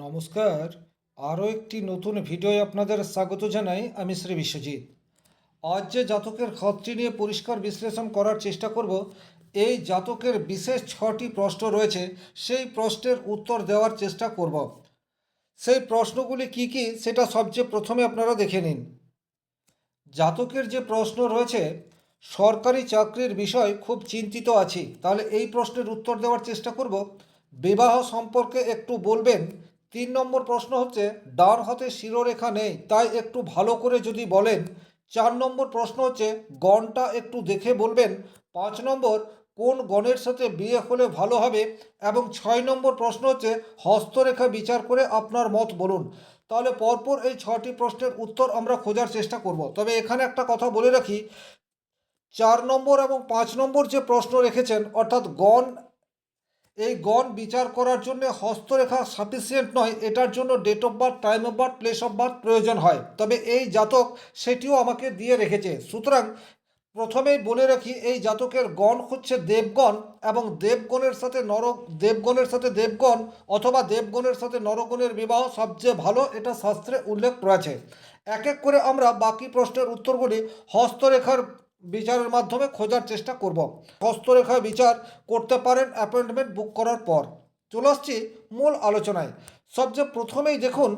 নমস্কার। আরও একটি নতুন ভিডিওয় আপনাদের স্বাগত জানাই। আমি শ্রী বিশ্বজিৎ। আজ যে জাতকের খাতটি নিয়ে পরিষ্কার বিশ্লেষণ করার চেষ্টা করব, এই জাতকের বিশেষ 6টি প্রশ্ন রয়েছে, সেই প্রশ্নের উত্তর দেওয়ার চেষ্টা করব। সেই প্রশ্নগুলি কি কি সেটা সবচেয়ে প্রথমে আপনারা দেখে নিন। জাতকের যে প্রশ্ন রয়েছে, সরকারি চাকরির বিষয় খুব চিন্তিত আছি, তাহলে এই প্রশ্নের উত্তর দেওয়ার চেষ্টা করব। বিবাহ সম্পর্কে একটু বলবেন। 3 নম্বর প্রশ্ন হচ্ছে ডান হাতে শিরোরেখা নেই, তাই একটু ভালো করে যদি বলেন। 4 নম্বর প্রশ্ন হচ্ছে গণটা একটু দেখে বলবেন। 5 নম্বর, কোন গণের সাথে বিয়ে হলে ভালো হবে। এবং 6 নম্বর প্রশ্ন হচ্ছে হস্তরেখা বিচার করে আপনার মত বলুন। তাহলে পরপর এই 6টি প্রশ্নের উত্তর আমরা খোঁজার চেষ্টা করব। তবে এখানে একটা কথা বলে রাখি, 4 নম্বর এবং 5 নম্বর যে প্রশ্ন রেখেছেন, অর্থাৎ গণ, এই গণ বিচার করার জন্য হস্তরেখা সাফিসিয়েন্ট নয়, এটার জন্য date of birth, time of birth, place of birth প্রয়োজন হয়। তবে এই জাতক সেটিও আমাকে দিয়ে রেখেছে। সুতরাং প্রথমেই বলে রাখি, এই জাতকের গণ হচ্ছে দেবগণ, এবং দেবগণের সাথে দেবগণ অথবা দেবগণের সাথে নরগণের বিবাহ সবচেয়ে ভালো, এটা শাস্ত্রে উল্লেখ রয়েছে। এক এক করে আমরা বাকি প্রশ্নের উত্তরগুলি হস্তরেখার বিচারের মাধ্যমে খোঁজার চেষ্টা করব। হস্তরেখা বিচার করতে পারেন অ্যাপয়েন্টমেন্ট বুক করার পর। চলে আসছি মূল আলোচনায়। সবচেয়ে প্রথমেই দেখুন,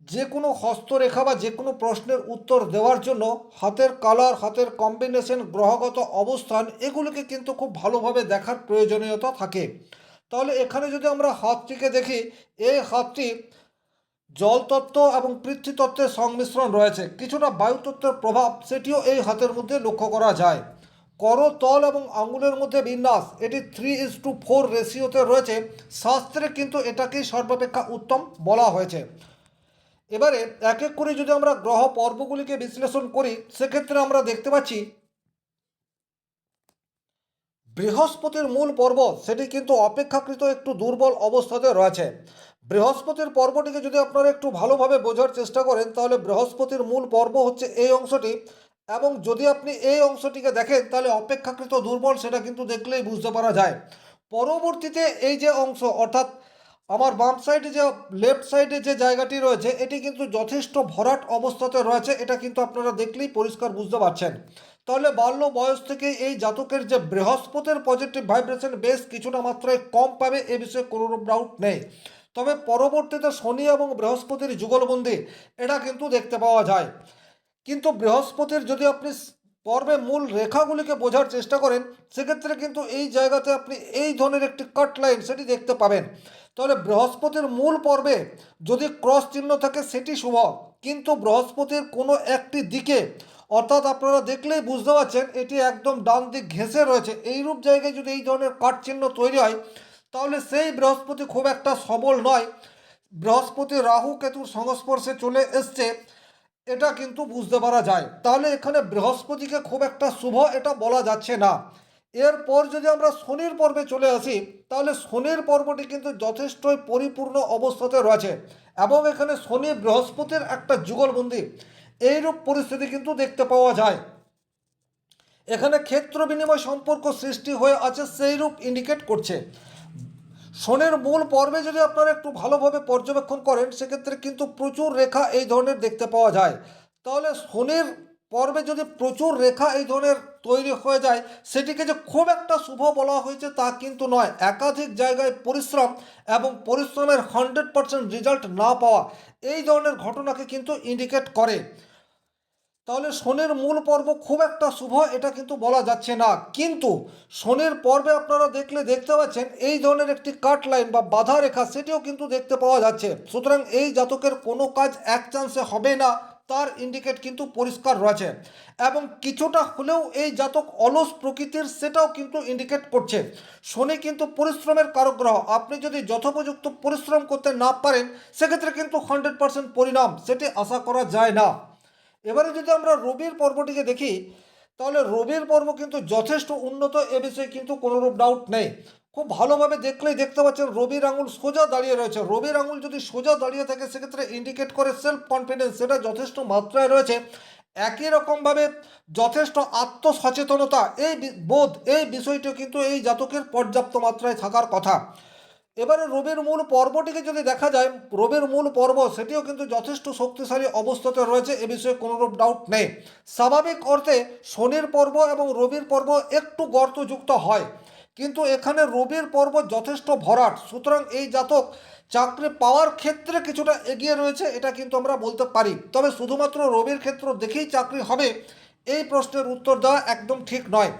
যে কোনো হস্তরেখা বা যে কোনো প্রশ্নের উত্তর দেওয়ার জন্য হাতের কালার, হাতের কম্বিনেশন, গ্রহগত অবস্থান, এগুলোকে কিন্তু খুব ভালোভাবে দেখার প্রয়োজনীয়তা থাকে। তাহলে এখানে যদি আমরা হাতটিকে দেখি, এই হাতটি জলতত্ত্ব এবং পৃথ্বীতত্ত্বের সংমিশ্রণ রয়েছে, কিছুটা বায়ুতত্ত্বের প্রভাব সেটিও এই হাতের মধ্যে লক্ষ্য করা যায়। করতল এবং আঙুলের মধ্যে বিন্যাস, এটি 3:4 রেশিওতে রয়েছে। শাস্ত্রে কিন্তু এটাকেই সর্বাপেক্ষা উত্তম বলা হয়েছে। এবারে এক এক করে যদি আমরা গ্রহ পর্বগুলিকে বিশ্লেষণ করি, সেক্ষেত্রে আমরা দেখতে পাচ্ছি বৃহস্পতির মূল পর্ব সেটি কিন্তু অপেক্ষাকৃত একটু দুর্বল অবস্থাতে রয়েছে। বৃহস্পতির পর্বটিকে যদি আপনারা একটু ভালোভাবে বোঝার চেষ্টা করেন, তাহলে বৃহস্পতির মূল পর্ব হচ্ছে এই অংশটি, এবং যদি আপনি এই অংশটিকে দেখেন তাহলে অপেক্ষাকৃত দুর্বল, সেটা কিন্তু দেখলেই বুঝতে পারা যায়। পরবর্তীতে এই যে অংশ, অর্থাৎ আমার বাম সাইডে যে লেফট সাইডে যে জায়গাটি রয়েছে, এটি কিন্তু যথেষ্ট ভরাট অবস্থাতে রয়েছে, এটা কিন্তু আপনারা দেখলেই পরিষ্কার বুঝতে পারছেন। তাহলে বাল্য বয়স থেকে এই জাতকের যে বৃহস্পতির পজিটিভ ভাইব্রেশন বেশ কিছুটা মাত্রায় কম পাবে, এ বিষয়ে কোনো ডাউট নেই। তবে পরবর্তীতে শনি এবং বৃহস্পতির যুগলবন্দি, এটা কিন্তু দেখতে পাওয়া যায়। কিন্তু বৃহস্পতির যদি আপনি পর্বে মূল রেখাগুলিকে বোঝার চেষ্টা করেন, সেক্ষেত্রে কিন্তু এই জায়গাতে আপনি এই ধরনের একটি কাট লাইন সেটি দেখতে পাবেন। তাহলে বৃহস্পতির মূল পর্বে যদি ক্রস চিহ্ন থাকে সেটি শুভ, কিন্তু বৃহস্পতির কোনো একটি দিকে, অর্থাৎ আপনারা দেখলেই বুঝতে পারছেন এটি একদম ডান দিক ঘেঁষে রয়েছে, এইরূপ জায়গায় যদি এই ধরনের কাট চিহ্ন তৈরি হয়, তাহলে সেই বৃহস্পতি খুব একটা সবল নয়। বৃহস্পতি রাহু কেতুর সংস্পর্শে চলে এসছে, এটা কিন্তু বুঝতে পারা যায়। তাহলে এখানে বৃহস্পতিকে খুব একটা শুভ এটা বলা যাচ্ছে না। এরপর যদি আমরা শনির পর্বে চলে আসি, তাহলে শনির পর্বটি কিন্তু যথেষ্টই পরিপূর্ণ অবস্থাতে রয়েছে, এবং এখানে শনি বৃহস্পতির একটা যুগলবন্দি, এইরূপ পরিস্থিতি কিন্তু দেখতে পাওয়া যায়। এখানে ক্ষেত্র বিনিময় সম্পর্ক সৃষ্টি হয়ে আছে, সেই রূপ ইন্ডিকেট করছে। শনির মূল পর্বে যদি আপনারা একটু ভালোভাবে পর্যবেক্ষণ করেন, সেক্ষেত্রে কিন্তু প্রচুর রেখা এই ধরনের দেখতে পাওয়া যায়। তাহলে শনির পর্বে যদি প্রচুর রেখা এই ধরনের তৈরি হয়ে যায়, সেটিকে যে খুব একটা শুভ বলা হয়েছে তা কিন্তু নয়। একাধিক জায়গায় পরিশ্রম এবং পরিশ্রমের 100% রেজাল্ট না পাওয়া, এই ধরনের ঘটনাকে কিন্তু ইন্ডিকেট করে। তাহলে শনির মূল পর্ব খুব একটা শুভ এটা কিন্তু বলা যাচ্ছে না। কিন্তু শনির পর্বে আপনারা দেখতে পাচ্ছেন এই ধরনের একটি কাট লাইন বা বাধা রেখা, সেটিও কিন্তু দেখতে পাওয়া যাচ্ছে। সুতরাং এই জাতকের কোনো কাজ এক চান্সে হবে না, তার ইন্ডিকেট কিন্তু পরিষ্কার রয়েছে। এবং কিছুটা হলেও এই জাতক অলস প্রকৃতির, সেটাও কিন্তু ইন্ডিকেট করছে। শনি কিন্তু পরিশ্রমের কারক গ্রহ, আপনি যদি যথোপযুক্ত পরিশ্রম করতে না পারেন, সেক্ষেত্রে কিন্তু 100% পরিণাম সেটি আশা করা যায় না। এবারে যদি আমরা রবির পর্বটিকে দেখি, তাহলে রবির পর্ব কিন্তু যথেষ্ট উন্নত, এ বিষয়ে কিন্তু কোনোরূপ ডাউট নেই। খুব ভালোভাবে দেখলেই দেখতে পাচ্ছেন রবির আঙুল সোজা দাঁড়িয়ে রয়েছে। রবির আঙুল যদি সোজা দাঁড়িয়ে থাকে, সেক্ষেত্রে ইন্ডিকেট করে সেলফ কনফিডেন্স, সেটা যথেষ্ট মাত্রায় রয়েছে। একই রকমভাবে যথেষ্ট আত্মসচেতনতা, এই বোধ, এই বিষয়টিও কিন্তু এই জাতকের পর্যাপ্ত মাত্রায় থাকার কথা। এবারে রবির মূল পর্বটিকে যদি দেখা যায়, রবির মূল পর্ব সেটিও কিন্তু যথেষ্ট শক্তিশালী অবস্থাতে রয়েছে, এ বিষয়ে কোনোরূপ ডাউট নেই। স্বাভাবিক অর্থে শনির পর্ব এবং রবির পর্ব একটু গর্তযুক্ত হয়, কিন্তু এখানে রবির পর্ব যথেষ্ট ভরাট, সুতরাং এই জাতক চাকরি পাওয়ার ক্ষেত্রে কিছুটা এগিয়ে রয়েছে, এটা কিন্তু আমরা বলতে পারি। তবে শুধুমাত্র রবির ক্ষেত্র দেখেই চাকরি হবে এই প্রশ্নের উত্তর দেওয়া একদম ঠিক নয়।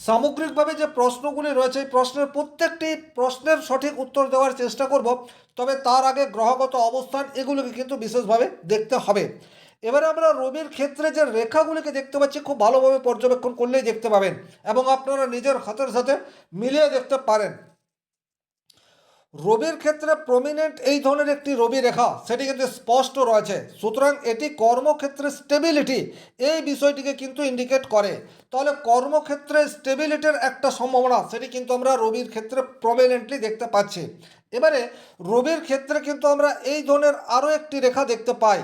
সামগ্রিকভাবে যে প্রশ্নগুলি রয়েছে এই প্রশ্নের প্রত্যেকটি প্রশ্নের সঠিক উত্তর দেওয়ার চেষ্টা করব, তবে তার আগে গ্রহগত অবস্থান এগুলোকে কিন্তু বিশেষভাবে দেখতে হবে। এবারে আমরা রবির ক্ষেত্রে যে রেখাগুলিকে দেখতে পাচ্ছি খুব ভালোভাবে পর্যবেক্ষণ করলেই দেখতে পাবেন এবং আপনারা নিজের হাতের সাথে মিলিয়ে দেখতে পারেন। রবির ক্ষেত্রে প্রমিনেন্ট এই ধরনের একটি রবি রেখা সেটি কিন্তু স্পষ্ট রয়েছে, সুতরাং এটি কর্মক্ষেত্রে স্টেবিলিটি এই বিষয়টিকে কিন্তু ইন্ডিকেট করে। তাহলে কর্মক্ষেত্রে স্টেবিলিটির একটা সম্ভাবনা সেটি কিন্তু আমরা রবির ক্ষেত্রে প্রমিনেন্টলি দেখতে পাচ্ছি। এবারে রবির ক্ষেত্রে কিন্তু আমরা এই ধরনের আরও একটি রেখা দেখতে পাই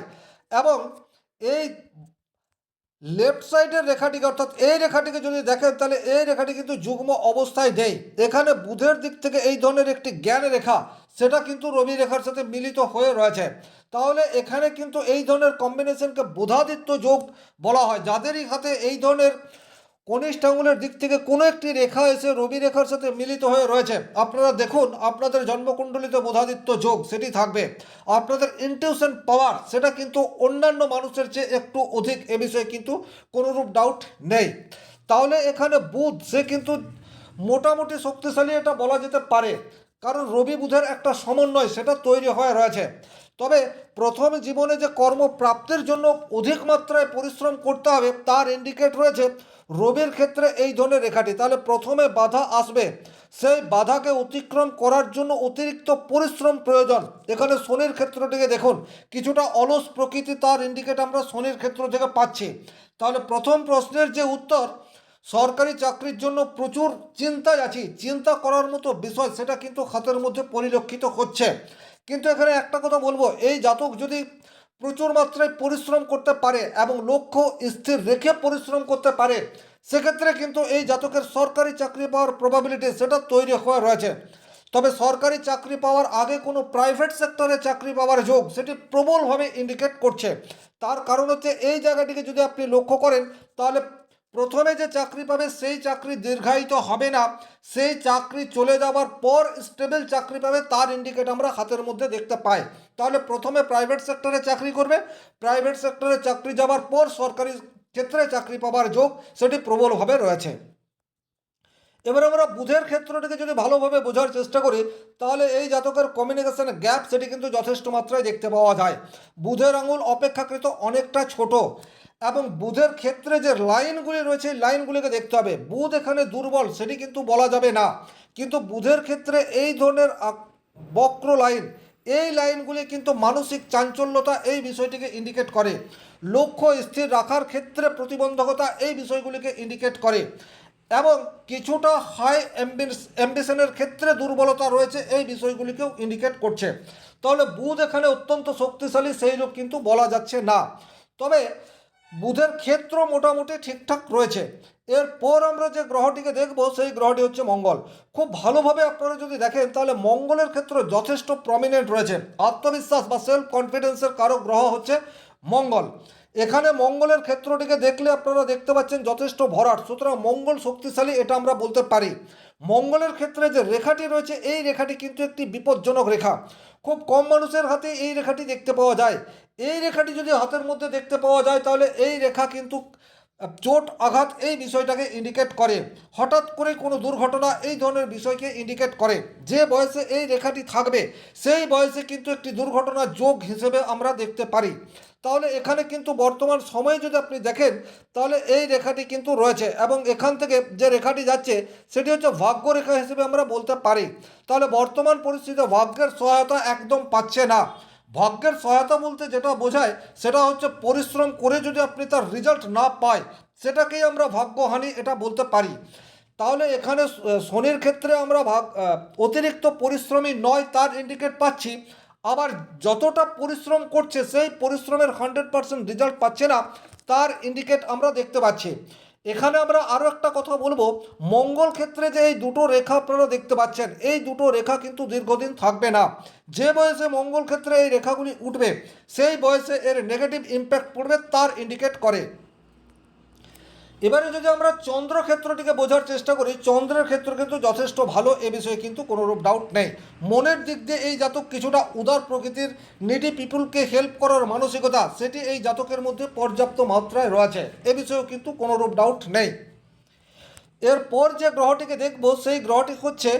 এবং এই লেফট সাইডের রেখাটিকে অর্থাৎ এই রেখাটিকে যদি দেখেন তাহলে এই রেখাটি কিন্তু যুগ্ম অবস্থায় নেই। এখানে বুধের দিক থেকে এই ধরনের একটি জ্ঞান রেখা সেটা কিন্তু রবি রেখার সাথে মিলিত হয়ে রয়েছে। তাহলে এখানে কিন্তু এই ধরনের কম্বিনেশনকে বুধাদিত্য যোগ বলা হয়। যাদেরই হাতে এই ধরনের কনিষ্ঠ আঙুলের দিক থেকে কোনো একটি রেখা এসে রবি রেখার সাথে মিলিত হয়ে রয়েছে, আপনারা দেখুন আপনাদের জন্মকুণ্ডলিতে বুধাদিত্য যোগ সেটি থাকবে। আপনাদের ইনটিউশন পাওয়ার সেটা কিন্তু অন্যান্য মানুষের চেয়ে একটু অধিক, এ বিষয়ে কিন্তু কোনোরূপ ডাউট নেই। তাহলে এখানে বুধ সে কিন্তু মোটামুটি শক্তিশালী এটা বলা যেতে পারে, কারণ রবি বুধের একটা সমন্বয় সেটা তৈরি হয়ে রয়েছে। তবে প্রথম জীবনে যে কর্মপ্রাপ্তির জন্য অধিক মাত্রায় পরিশ্রম করতে হবে তার ইন্ডিকেট রয়েছে রবির ক্ষেত্রে এই ধরনের রেখাটি। তাহলে প্রথমে বাধা আসবে, সেই বাধাকে অতিক্রম করার জন্য অতিরিক্ত পরিশ্রম প্রয়োজন। এখানে শনির ক্ষেত্রটিকে দেখুন, কিছুটা অলস প্রকৃতি তার ইন্ডিকেট আমরা শনির ক্ষেত্র থেকে পাচ্ছি। তাহলে প্রথম প্রশ্নের যে উত্তর, সরকারি চাকরির জন্য প্রচুর চিন্তায় আছি, চিন্তা করার মতো বিষয় সেটা কিন্তু হাতের মধ্যে পরিলক্ষিত হচ্ছে। কিন্তু এখানে একটা কথা বলবো, এই জাতক যদি প্রচুর মাত্রায় পরিশ্রম করতে পারে এবং লক্ষ্য স্থির রেখে পরিশ্রম করতে পারে, সেক্ষেত্রে কিন্তু এই জাতকের সরকারি চাকরি পাওয়ার প্রবাবিলিটি সেটা তৈরি হয়ে রয়েছে। তবে সরকারি চাকরি পাওয়ার আগে কোনো প্রাইভেট সেক্টরে চাকরি পাওয়ার যোগ সেটি প্রবলভাবে ইন্ডিকেট করছে। তার কারণ হচ্ছে এই জায়গাটিকে যদি আপনি লক্ষ্য করেন তাহলে প্রথমে যে চাকরি পাবে সেই চাকরি দীর্ঘায়িত হবে না, সেই চাকরি চলে যাওয়ার পর স্টেবল চাকরি পাবে তার ইন্ডিকেট আমরা হাতের মধ্যে দেখতে পাই। তাহলে প্রথমে প্রাইভেট সেক্টরে চাকরি করবে, প্রাইভেট সেক্টরে চাকরি যাওয়ার পর সরকারি ক্ষেত্রে চাকরি পাওয়ার যোগ সেটি প্রবলভাবে রয়েছে। এবার আমরা বুধের ক্ষেত্রটিকে যদি ভালোভাবে বোঝার চেষ্টা করি তাহলে এই জাতকের কমিউনিকেশন গ্যাপ সেটি কিন্তু যথেষ্ট মাত্রায় দেখতে পাওয়া যায়। বুধের আঙুল অপেক্ষাকৃত অনেকটা ছোট এবং বুধের ক্ষেত্রে যে লাইনগুলি রয়েছে এই লাইনগুলিকে দেখতে হবে। বুধ এখানে দুর্বল সেটি কিন্তু বলা যাবে না, কিন্তু বুধের ক্ষেত্রে এই ধরনের বক্র লাইন, এই লাইনগুলি কিন্তু মানসিক চাঞ্চল্যতা এই বিষয়টিকে ইন্ডিকেট করে। লক্ষ্য স্থির রাখার ক্ষেত্রে প্রতিবন্ধকতা এই বিষয়গুলিকে ইন্ডিকেট করে এবং কিছুটা হাই অ্যাম্বিশনের ক্ষেত্রে দুর্বলতা রয়েছে এই বিষয়গুলিকেও ইন্ডিকেট করছে। তাহলে বুধ এখানে অত্যন্ত শক্তিশালী সেই রূপ কিন্তু বলা যাচ্ছে না, তবে বুধের ক্ষেত্র মোটামুটি ঠিকঠাক রয়েছে। এরপর আমরা যে গ্রহটিকে দেখব সেই গ্রহটি হচ্ছে মঙ্গল। খুব ভালোভাবে আপনারা যদি দেখেন তাহলে মঙ্গলের ক্ষেত্রে যথেষ্ট প্রমিনেন্ট রয়েছে। আত্মবিশ্বাস বা সেলফ কনফিডেন্সের কারক গ্রহ হচ্ছে মঙ্গল। এখানে মঙ্গলের ক্ষেত্রটিকে দেখলে আপনারা দেখতে পাচ্ছেন যথেষ্ট ভরাট, সুতরাং মঙ্গল শক্তিশালী এটা আমরা বলতে পারি। মঙ্গলের ক্ষেত্রে যে রেখাটি রয়েছে এই রেখাটি কিন্তু একটি বিপজ্জনক রেখা, খুব কম মানুষের হাতে এই রেখাটি দেখতে পাওয়া যায়। এই রেখাটি যদি হাতের মধ্যে দেখতে পাওয়া যায় তাহলে এই রেখা কিন্তু চোট আঘাত এই বিষয়টাকে ইন্ডিকেট করে, হঠাৎ করে কোনো দুর্ঘটনা এই ধরনের বিষয়কে ইন্ডিকেট করে। যে বয়সে এই রেখাটি থাকবে সেই বয়সে কিন্তু একটি দুর্ঘটনার যোগ হিসেবে আমরা দেখতে পারি। তাহলে এখানে কিন্তু বর্তমান সময়ে যদি আপনি দেখেন তাহলে এই রেখাটি কিন্তু রয়েছে এবং এখান থেকে যে রেখাটি যাচ্ছে সেটি হচ্ছে ভাগ্য রেখা হিসেবে আমরা বলতে পারি। তাহলে বর্তমান পরিস্থিতিতে ভাগ্যের সহায়তা একদম পাচ্ছে না। ভাগ্যের সহায়তা বলতে যেটা বোঝায় সেটা হচ্ছে পরিশ্রম করে যদি আপনি তার রেজাল্ট না পায় সেটাকেই আমরা ভাগ্যহানি এটা বলতে পারি। তাহলে এখানে শনির ক্ষেত্রে আমরা অতিরিক্ত পরিশ্রমী নয় তার ইন্ডিকেট পাচ্ছি, আবার যতটা পরিশ্রম করছে সেই পরিশ্রমের 100% রেজাল্ট পাচ্ছে না তার ইন্ডিকেট আমরা দেখতে পাচ্ছি। এখানে আমরা আরও একটা কথা বলবো, মঙ্গল ক্ষেত্রে যে এই দুটো রেখা আপনারা দেখতে পাচ্ছেন, এই দুটো রেখা কিন্তু দীর্ঘদিন থাকবে না। যে বয়সে মঙ্গল ক্ষেত্রে এই রেখাগুলি উঠবে সেই বয়সে এর নেগেটিভ ইম্প্যাক্ট পড়বে, তার ইন্ডিকেট করে। এবারে যদি আমরা চন্দ্র ক্ষেত্রটিকে বোঝার চেষ্টা করি, চন্দ্রের ক্ষেত্র কিন্তু যথেষ্ট ভালো, এ বিষয়ে কিন্তু কোনোরূপ ডাউট নেই। মনের দিক দিয়ে এই জাতক কিছুটা উদার প্রকৃতির, নিডি পিপুলকে হেল্প করার মানসিকতা সেটি এই জাতকের মধ্যে পর্যাপ্ত মাত্রায় রয়েছে, এ বিষয়েও কিন্তু কোনোরূপ ডাউট নেই। এরপর যে গ্রহটিকে দেখব সেই গ্রহটি হচ্ছে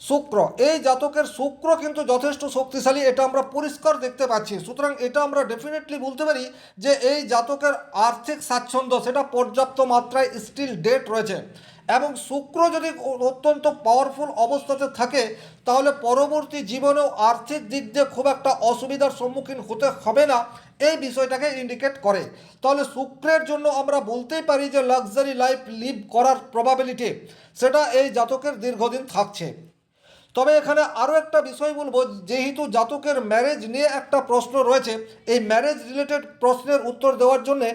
শুক্র। এই জাতকের শুক্র কিন্তু যথেষ্ট শক্তিশালী, এটা আমরা পরিষ্কার দেখতে পাচ্ছি। সুতরাং এটা আমরা ডেফিনেটলি বলতে পারি যে এই জাতকের আর্থিক স্বাচ্ছন্দ্য সেটা পর্যাপ্ত মাত্রায় স্টিল ডেট রয়েছে। এবং শুক্র যদি অত্যন্ত পাওয়ারফুল অবস্থাতে থাকে তাহলে পরবর্তী জীবনেও আর্থিক দিক দিয়ে খুব একটা অসুবিধার সম্মুখীন হতে হবে না, এই বিষয়টাকে ইন্ডিকেট করে। তাহলে শুক্রের জন্য আমরা বলতেই পারি যে লাক্সারি লাইফ লিভ করার প্রবাবিলিটি সেটা এই জাতকের দীর্ঘদিন থাকছে। তবে এখানে আরও একটা বিষয় বলবো, যেহেতু জাতকের ম্যারেজ নিয়ে একটা প্রশ্ন রয়েছে, এই ম্যারেজ রিলেটেড প্রশ্নের উত্তর দেওয়ার জন্যে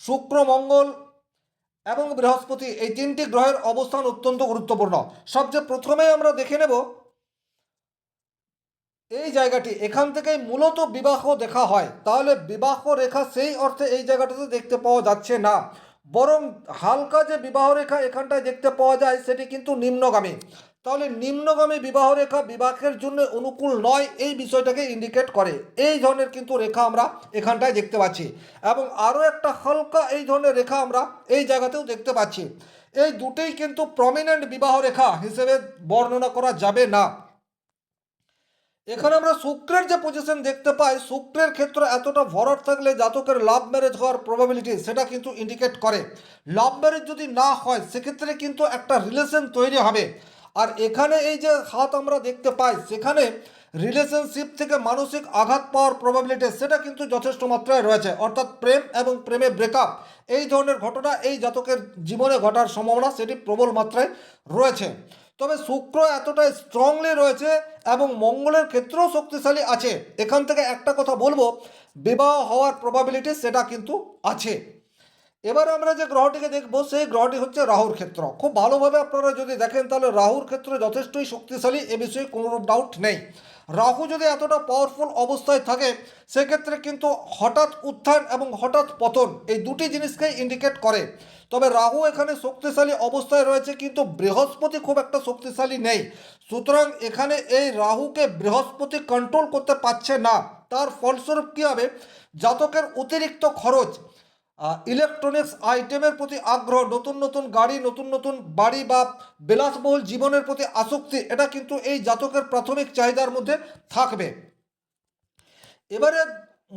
শুক্র, মঙ্গল এবং বৃহস্পতি এই তিনটি গ্রহের অবস্থান অত্যন্ত গুরুত্বপূর্ণ। সবচেয়ে প্রথমেই আমরা দেখে নেব এই জায়গাটি, এখান থেকেই মূলত বিবাহ দেখা হয়। তাহলে বিবাহ রেখা সেই অর্থে এই জায়গাটাতে দেখতে পাওয়া যাচ্ছে না, বরং হালকা যে বিবাহ রেখা এখানটায় দেখতে পাওয়া যায় সেটি কিন্তু নিম্নগামী। তাহলে নিম্নগামী বিবাহ রেখা বিবাহের জন্য অনুকূল নয়, এই বিষয়টাকে ইন্ডিকেট করে। এই ধরনের কিন্তু রেখা আমরা এখানটায় দেখতে পাচ্ছি, এবং আরও একটা হালকা এই ধরনের রেখা আমরা এই জায়গাতেও দেখতে পাচ্ছি। এই দুটোই কিন্তু প্রমিনেন্ট বিবাহ রেখা হিসেবে বর্ণনা করা যাবে না। এখানে আমরা শুক্রের যে পজিশন দেখতে পাই, শুক্রের ক্ষেত্রে এতটা ভরাট থাকলে জাতকের লাভ ম্যারেজ হওয়ার প্রবাবিলিটি সেটা কিন্তু ইন্ডিকেট করে। লাভ ম্যারেজ যদি না হয় সেক্ষেত্রে কিন্তু একটা রিলেশন তৈরি হবে। আর এখানে এই যে হাত আমরা দেখতে পাই, সেখানে রিলেশনশিপ থেকে মানসিক আঘাত পাওয়ার প্রবাবিলিটি সেটা কিন্তু যথেষ্ট মাত্রায় রয়েছে। অর্থাৎ প্রেম এবং প্রেমে ব্রেকআপ এই ধরনের ঘটনা এই জাতকের জীবনে ঘটার সম্ভাবনা সেটি প্রবল মাত্রায় রয়েছে। তবে শুক্র এতটা স্ট্রংলি রয়েছে এবং মঙ্গলের ক্ষেত্রেও শক্তিশালী আছে, এখান থেকে একটা কথা বলবো, বিবাহ হওয়ার প্রবাবিলিটি সেটা কিন্তু আছে। এবার আমরা যে গ্রহটিকে দেখব সেই গ্রহটি হচ্ছে রাহুর ক্ষেত্র। খুব ভালোভাবে আপনারা যদি দেখেন তাহলে রাহুর ক্ষেত্র যথেষ্টই শক্তিশালী, এ বিষয়ে কোনো ডাউট নেই। রাহু যদি এতটা পাওয়ারফুল অবস্থায় থাকে সেক্ষেত্রে কিন্তু হঠাৎ উত্থান এবং হঠাৎ পতন এই দুটি জিনিসকেই ইন্ডিকেট করে। তবে রাহু এখানে শক্তিশালী অবস্থায় রয়েছে, কিন্তু বৃহস্পতি খুব একটা শক্তিশালী নেই। সুতরাং এখানে এই রাহুকে বৃহস্পতি কন্ট্রোল করতে পারছে না। তার ফলস্বরূপ কী হবে, জাতকের অতিরিক্ত খরচ, ইলেকট্রনিক্স আইটেমের প্রতি আগ্রহ, নতুন নতুন গাড়ি, নতুন নতুন বাড়ি বা বিলাসবহুল জীবনের প্রতি আসক্তি, এটা কিন্তু এই জাতকের প্রাথমিক চাহিদার মধ্যে থাকবে। এবারে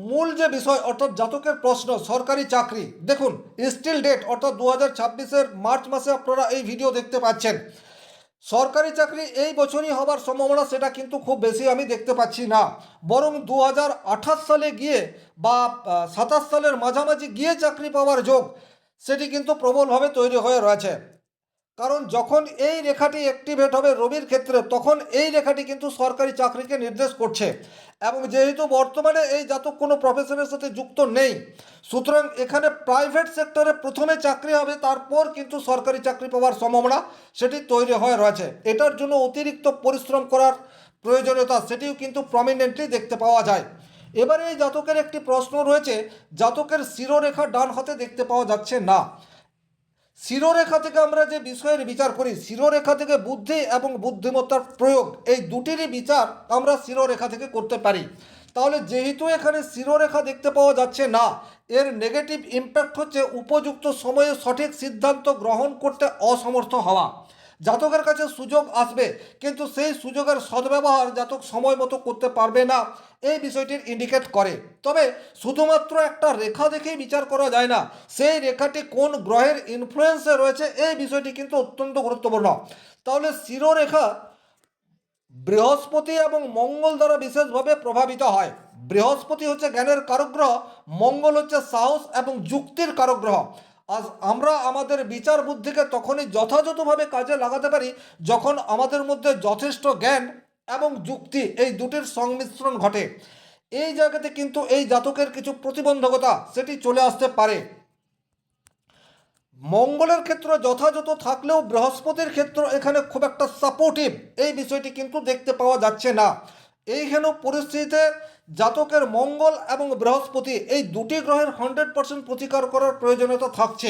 মূল যে বিষয় অর্থাৎ জাতকের প্রশ্ন সরকারি চাকরি, দেখুন স্টিল ডেট অর্থাৎ 2026-এর মার্চ মাসে আপনারা এই ভিডিও দেখতে পাচ্ছেন। সরকারি চাকরি এই বছরই হবার সম্ভাবনা সেটা কিন্তু খুব বেশি আমি দেখতে পাচ্ছি না, বরং 2028 সালে গিয়ে বা 27 সালের মাঝামাঝি গিয়ে চাকরি পাওয়ার যোগ সেটি কিন্তু প্রবলভাবে তৈরি হয়ে রয়েছে। কারণ যখন এই রেখাটি অ্যাক্টিভেট হবে রবির ক্ষেত্রে, তখন এই রেখাটি কিন্তু সরকারি চাকরিকে নির্দেশ করছে। এবং যেহেতু বর্তমানে এই জাতক কোনো প্রফেশনের সাথে যুক্ত নেই, সুতরাং এখানে প্রাইভেট সেক্টরে প্রথমে চাকরি হবে, তারপর কিন্তু সরকারি চাকরি পাওয়ার সম্ভাবনা সেটি তৈরি হয়ে রয়েছে। এটার জন্য অতিরিক্ত পরিশ্রম করার প্রয়োজনীয়তা সেটিও কিন্তু প্রমিনেন্টলি দেখতে পাওয়া যায়। এবারে এই জাতকের একটি প্রশ্ন রয়েছে, জাতকের শিরোরেখা ডান হাতে দেখতে পাওয়া যাচ্ছে না। শিরোরেখা থেকে আমরা যে বিষয়ের বিচার করি, শিরোরেখা থেকে বুদ্ধি এবং বুদ্ধিমত্তার প্রয়োগ এই দুটিরই বিচার আমরা শিরোরেখা থেকে করতে পারি। তাহলে যেহেতু এখানে শিরোরেখা দেখতে পাওয়া যাচ্ছে না, এর নেগেটিভ ইম্প্যাক্ট হচ্ছে উপযুক্ত সময়ে সঠিক সিদ্ধান্ত গ্রহণ করতে অসমর্থ হওয়া। জাতকের কাছে সুযোগ আসবে, কিন্তু সেই সুযোগের সদ্ব্যবহার জাতক সময় মতো করতে পারবে না, এই বিষয়টির ইন্ডিকেট করে। তবে শুধুমাত্র একটা রেখা দেখেই বিচার করা যায় না, সেই রেখাটি কোন গ্রহের ইনফ্লুয়েন্সে রয়েছে এই বিষয়টি কিন্তু অত্যন্ত গুরুত্বপূর্ণ। তাহলে শিরোরেখা বৃহস্পতি এবং মঙ্গল দ্বারা বিশেষভাবে প্রভাবিত হয়। বৃহস্পতি হচ্ছে জ্ঞানের কারক গ্রহ, মঙ্গল হচ্ছে সাহস এবং যুক্তির কারক গ্রহ। আজ আমরা আমাদের বিচার বুদ্ধিকে তখনই যথাযথভাবে কাজে লাগাতে পারি যখন আমাদের মধ্যে যথেষ্ট জ্ঞান এবং যুক্তি এই দুটির সংমিশ্রণ ঘটে। এই জায়গাতে কিন্তু এই জাতকের কিছু প্রতিবন্ধকতা সেটি চলে আসতে পারে। মঙ্গলের ক্ষেত্র যথাযথ থাকলেও বৃহস্পতির ক্ষেত্র এখানে খুব একটা সাপোর্টিভ এই বিষয়টি কিন্তু দেখতে পাওয়া যাচ্ছে না। এইখানে পরিস্থিতিতে জাতকের মঙ্গল এবং বৃহস্পতি এই দুটি গ্রহের 100% প্রতিকার করার প্রয়োজনীয়তা থাকছে।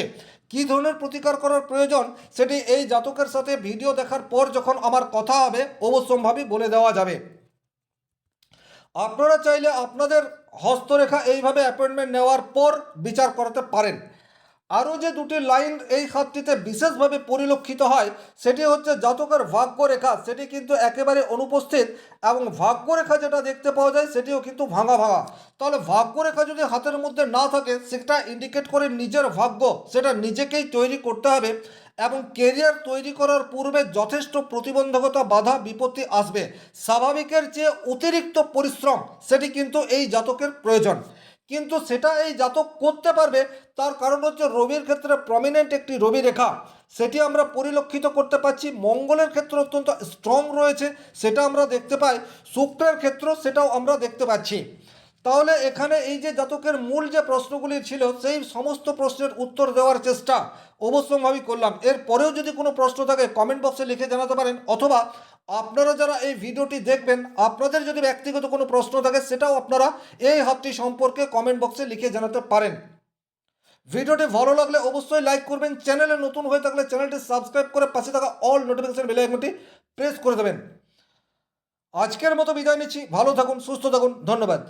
কী ধরনের প্রতিকার করার প্রয়োজন সেটি এই জাতকের সাথে ভিডিও দেখার পর যখন আমার কথা হবে অবশ্যম্ভাবী বলে দেওয়া যাবে। আপনারা চাইলে আপনাদের হস্তরেখা এইভাবে অ্যাপয়েন্টমেন্ট নেওয়ার পর বিচার করাতে পারেন। আরও যে দুটি লাইন এই খাতটিতে বিশেষভাবে পরিলক্ষিত হয় সেটি হচ্ছে জাতকের ভাগ্যরেখা, সেটি কিন্তু একেবারে অনুপস্থিত, এবং ভাগ্যরেখা যেটা দেখতে পাওয়া যায় সেটিও কিন্তু ভাঙা ভাঙা। তাহলে ভাগ্যরেখা যদি হাতের মধ্যে না থাকে সেটা ইন্ডিকেট করে নিজের ভাগ্য সেটা নিজেকেই তৈরি করতে হবে, এবং কেরিয়ার তৈরি করার পূর্বে যথেষ্ট প্রতিবন্ধকতা বাধা বিপত্তি আসবে। স্বাভাবিকের চেয়ে অতিরিক্ত পরিশ্রম সেটি কিন্তু এই জাতকের প্রয়োজন, কিন্তু সেটা এই জাতক করতে পারবে। তার কারণ হচ্ছে রবির ক্ষেত্রে প্রমিনেন্ট একটি রবি রেখা সেটি আমরা পরিলক্ষিত করতে পারছি। মঙ্গলের ক্ষেত্র অত্যন্ত স্ট্রং রয়েছে সেটা আমরা দেখতে পাই। শুক্রের ক্ষেত্র সেটাও আমরা দেখতে পাচ্ছি। তাহলে এখানে এই যে জাতকের মূল যে প্রশ্নগুলি ছিল সেই সমস্ত প্রশ্নের উত্তর দেওয়ার চেষ্টা অবশ্যম্ভাবী করলাম। এরপরেও যদি কোনো প্রশ্ন থাকে কমেন্ট বক্সে লিখে জানাতে পারেন, অথবা আপনারা যারা এই ভিডিওটি দেখবেন আপনাদের যদি ব্যক্তিগত কোনো প্রশ্ন থাকে সেটাও আপনারা এই হাতটি সম্পর্কে কমেন্ট বক্সে লিখে জানাতে পারেন। ভিডিওটি ভালো লাগলে অবশ্যই লাইক করবেন, চ্যানেলে নতুন হয়ে থাকলে চ্যানেলটি সাবস্ক্রাইব করে পাশে থাকা অল নোটিফিকেশন বেল আইকনটি প্রেস করে দেবেন। আজকের মতো বিদায় নিচ্ছি, ভালো থাকুন, সুস্থ থাকুন, ধন্যবাদ।